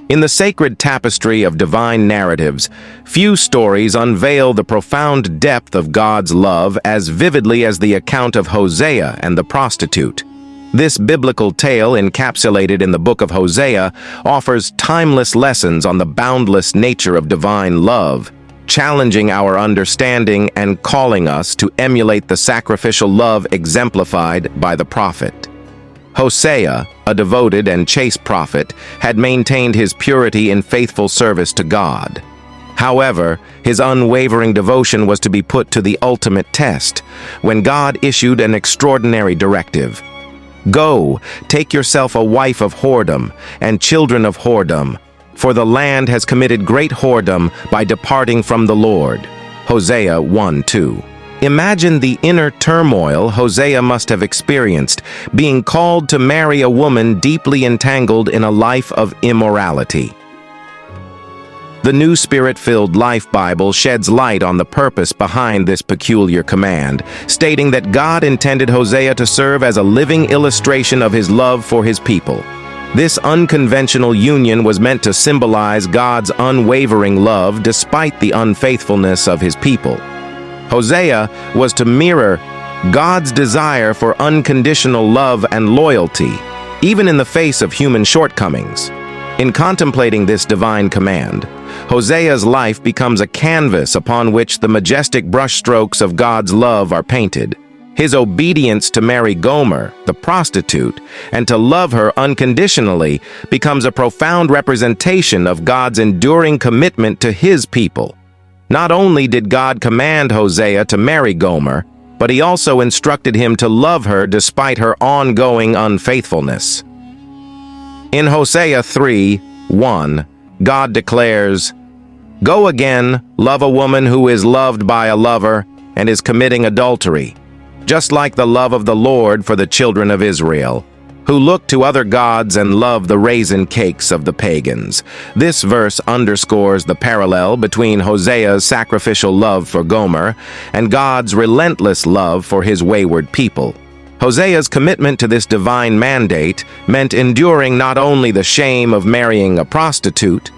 In the sacred tapestry of divine narratives, few stories unveil the profound depth of God's love as vividly as the account of Hosea and the prostitute. This biblical tale, encapsulated in the book of Hosea, offers timeless lessons on the boundless nature of divine love, challenging our understanding and calling us to emulate the sacrificial love exemplified by the prophet. Hosea, a devoted and chaste prophet, had maintained his purity in faithful service to God. However, his unwavering devotion was to be put to the ultimate test when God issued an extraordinary directive. "Go, take yourself a wife of whoredom and children of whoredom, for the land has committed great whoredom by departing from the Lord." Hosea 1:2. Imagine the inner turmoil Hosea must have experienced, being called to marry a woman deeply entangled in a life of immorality. The New Spirit-filled Life Bible sheds light on the purpose behind this peculiar command, stating that God intended Hosea to serve as a living illustration of his love for his people. This unconventional union was meant to symbolize God's unwavering love despite the unfaithfulness of his people. Hosea was to mirror God's desire for unconditional love and loyalty, even in the face of human shortcomings. In contemplating this divine command, Hosea's life becomes a canvas upon which the majestic brushstrokes of God's love are painted. His obedience to marry Gomer, the prostitute, and to love her unconditionally becomes a profound representation of God's enduring commitment to his people. Not only did God command Hosea to marry Gomer, but he also instructed him to love her despite her ongoing unfaithfulness. In Hosea 3:1, God declares, "Go again, love a woman who is loved by a lover and is committing adultery, just like the love of the Lord for the children of Israel, who look to other gods and love the raisin cakes of the pagans." This verse underscores the parallel between Hosea's sacrificial love for Gomer and God's relentless love for his wayward people. Hosea's commitment to this divine mandate meant enduring not only the shame of marrying a prostitute,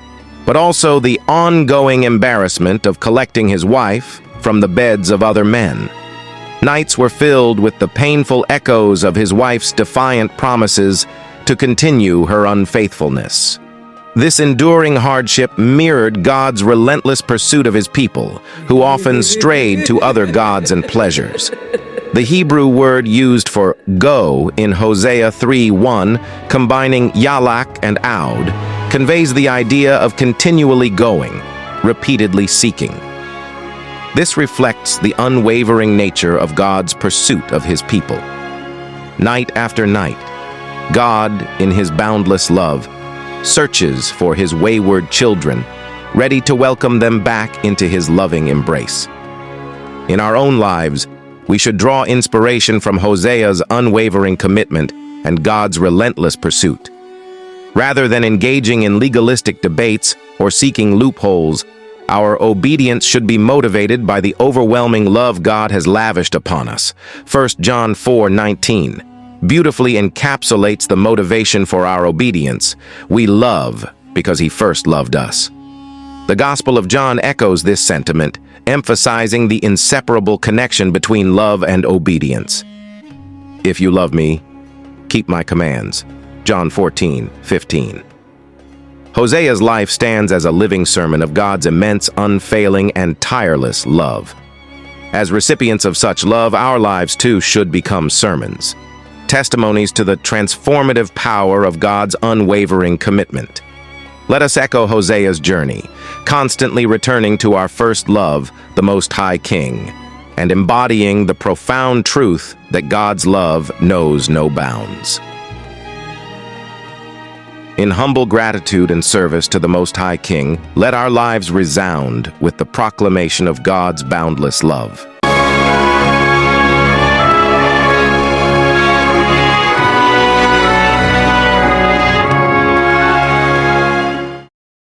but also the ongoing embarrassment of collecting his wife from the beds of other men. Nights were filled with the painful echoes of his wife's defiant promises to continue her unfaithfulness. This enduring hardship mirrored God's relentless pursuit of his people, who often strayed to other gods and pleasures. The Hebrew word used for "go" in Hosea 3:1, combining yalak and aud, conveys the idea of continually going, repeatedly seeking. This reflects the unwavering nature of God's pursuit of his people. Night after night, God, in his boundless love, searches for his wayward children, ready to welcome them back into his loving embrace. In our own lives, we should draw inspiration from Hosea's unwavering commitment and God's relentless pursuit. Rather than engaging in legalistic debates or seeking loopholes, our obedience should be motivated by the overwhelming love God has lavished upon us. 1 John 4:19 beautifully encapsulates the motivation for our obedience. We love because he first loved us. The Gospel of John echoes this sentiment, emphasizing the inseparable connection between love and obedience. "If you love me, keep my commands." John 14:15. Hosea's life stands as a living sermon of God's immense, unfailing, and tireless love. As recipients of such love, our lives too should become sermons, testimonies to the transformative power of God's unwavering commitment. Let us echo Hosea's journey, constantly returning to our first love, the Most High King, and embodying the profound truth that God's love knows no bounds. In humble gratitude and service to the Most High King, let our lives resound with the proclamation of God's boundless love.